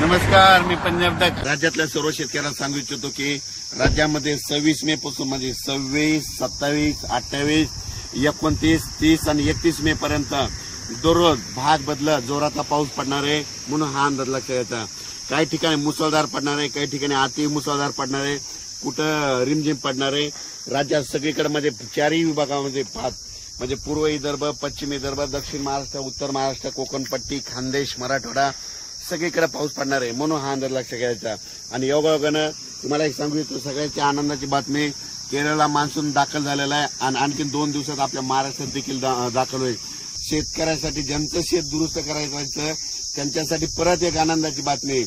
नमस्कार, मी पंजाब तक राज्यातल्या सर्व शेतकऱ्यांना सांगू इच्छितो की राज्यामध्ये 26 मे पासून म्हणजे 26, 27, 28, 29, 30 आणि 31 मे पर्यंत दररोज भाग बदलत जोराचा पाऊस पडणार आहे म्हणून हा अंदाज लक्षात घ्यायचा। काही ठिकाणी मुसळधार पडणार आहे, काही ठिकाणी अति मुसळधार पडणार आहे, कुठं रिमझिम पडणार आहे। राज्यात सगळीकडे म्हणजे चारही विभागामध्ये म्हणजे पूर्व विदर्भ, पश्चिम विदर्भ, दक्षिण महाराष्ट्र, उत्तर महाराष्ट्र, कोकण पट्टी, खानदेश, मराठवाडा सगळीकडे पाऊस पडणार आहे म्हणून हा अंदाज लक्षात घ्यायचा। आणि योगायोगानं तुम्हाला एक सांगू इच्छितो, सगळ्याच्या आनंदाची बातमी, केरळला मान्सून दाखल झालेला आहे आणि आणखी 2 दिवसात आपल्या महाराष्ट्रात देखील दाखल होईल। शेतकऱ्यांसाठी ज्यांचं शेत दुरुस्त करायचं त्यांच्यासाठी परत एक आनंदाची बातमी,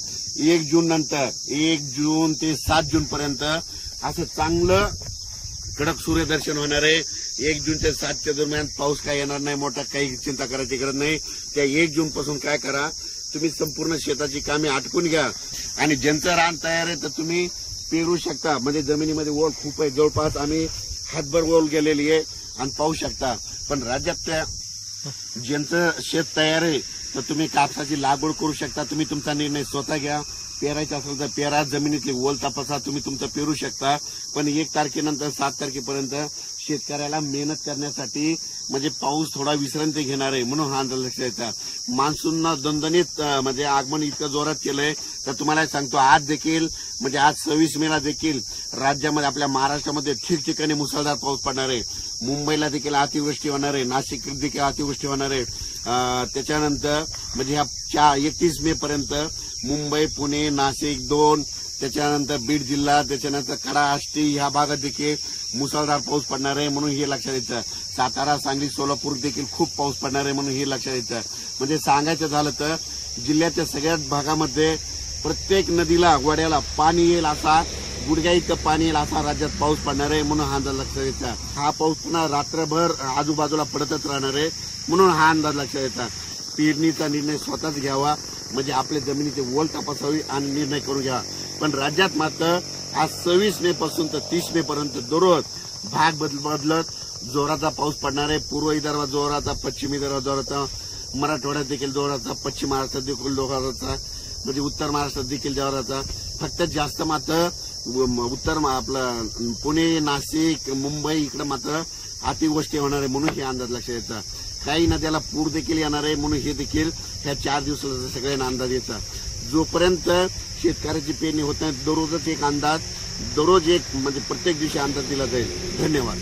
1 जून नंतर 1 जून ते 7 जून पर्यंत असं चांगलं कडक सूर्यदर्शन होणार आहे। 1 जून ते 7 च्या दरम्यान पाऊस काय येणार नाही, मोठा काही चिंता करायची गरज नाही। त्या 1 जून पासून काय करा, तुम्ही संपूर्ण शेताची कामे आटपून घ्या आणि ज्यांचं रान तयार आहे तर तुम्ही पेरू शकता। म्हणजे जमिनीमध्ये ओल खूप आहे, जवळपास आम्ही हातभर ओल गेलेली आहे आणि पाहू शकता। पण राज्यातल्या ज्यांचं शेत तयार आहे तर तुम्ही कापसाची लागवड करू शकता। तुम्ही तुमचा निर्णय स्वतः घ्या, पेरायचं असेल तर पेरा, जमिनीतली ओल तपासा, तुम्ही तुमचं पेरू शकता। पण 1 तारखेनंतर 7 तारखेपर्यंत शेतकऱ्याला मेहनत करण्यासाठी म्हणजे पाऊस थोडा विश्रांती घेणार आहे म्हणून हा अंदाज लक्षात घ्यायचा। मान्सूननं दणदणीत म्हणजे आगमन इतकं जोरात केलंय तर तुम्हाला सांगतो, आज देखील म्हणजे आज 26 मेला देखील राज्यामध्ये आपल्या महाराष्ट्रामध्ये ठिकठिकाणी मुसळधार पाऊस पडणार आहे। मुंबईला देखील अतिवृष्टी होणार आहे, नाशिक देखील अतिवृष्टी होणार आहे। त्याच्यानंतर म्हणजे ह्या 31 मे पर्यंत मुंबई, पुणे, नाशिक 2, त्याच्यानंतर बीड जिल्हा, त्याच्यानंतर कडा, आष्टी ह्या भागात देखील मुसळधार पाऊस पडणार आहे म्हणून हे लक्षात घ्यायचं। सातारा, सांगली, सोलापूर देखील खूप पाऊस पडणार आहे म्हणून हे लक्षात घ्यायचं। म्हणजे सांगायचं झालं तर जिल्ह्याच्या सगळ्याच भागामध्ये प्रत्येक नदीला, वड्याला पाणी येईल, असा गुडघ्या इतकं पाणी येईल असा राज्यात पाऊस पडणार आहे म्हणून हा अंदाज लक्षात घ्यायचा। हा पाऊस पुन्हा रात्रभर आजूबाजूला पडतच राहणार आहे म्हणून हा अंदाज लक्षात घ्यायचा। पेरणीचा निर्णय स्वतःच घ्यावा, म्हणजे आपल्या जमिनीची ओल तपासावी आणि निर्णय करून घ्या। पण राज्यात मात्र आज 26 मे पासून तर 30 मे पर्यंत दररोज भाग बदलत जोराचा पाऊस पडणार आहे। पूर्व विदर्भात जोराचा, पश्चिम विदर्भात जोराचा, मराठवाड्यात देखील जोराचा, पश्चिम महाराष्ट्रात देखील जोराचा, म्हणजे उत्तर महाराष्ट्रात देखील जोराचा। फक्त जास्त मात्र उत्तर आपलं पुणे, नाशिक, मुंबई इकडे मात्र अतिवृष्टी होणार आहे म्हणून हे अंदाज लक्षात घ्यायचा। काही नद्याला पूर देखील येणार आहे म्हणून हे देखील ह्या 4 दिवसाचा सगळ्यांना अंदाज यायचा। जोपर्यंत शेतकऱ्याची पेरणी होत नाही, दररोजच एक अंदाज, दररोज एक म्हणजे प्रत्येक दिवशी अंदाज दिला जाईल। धन्यवाद।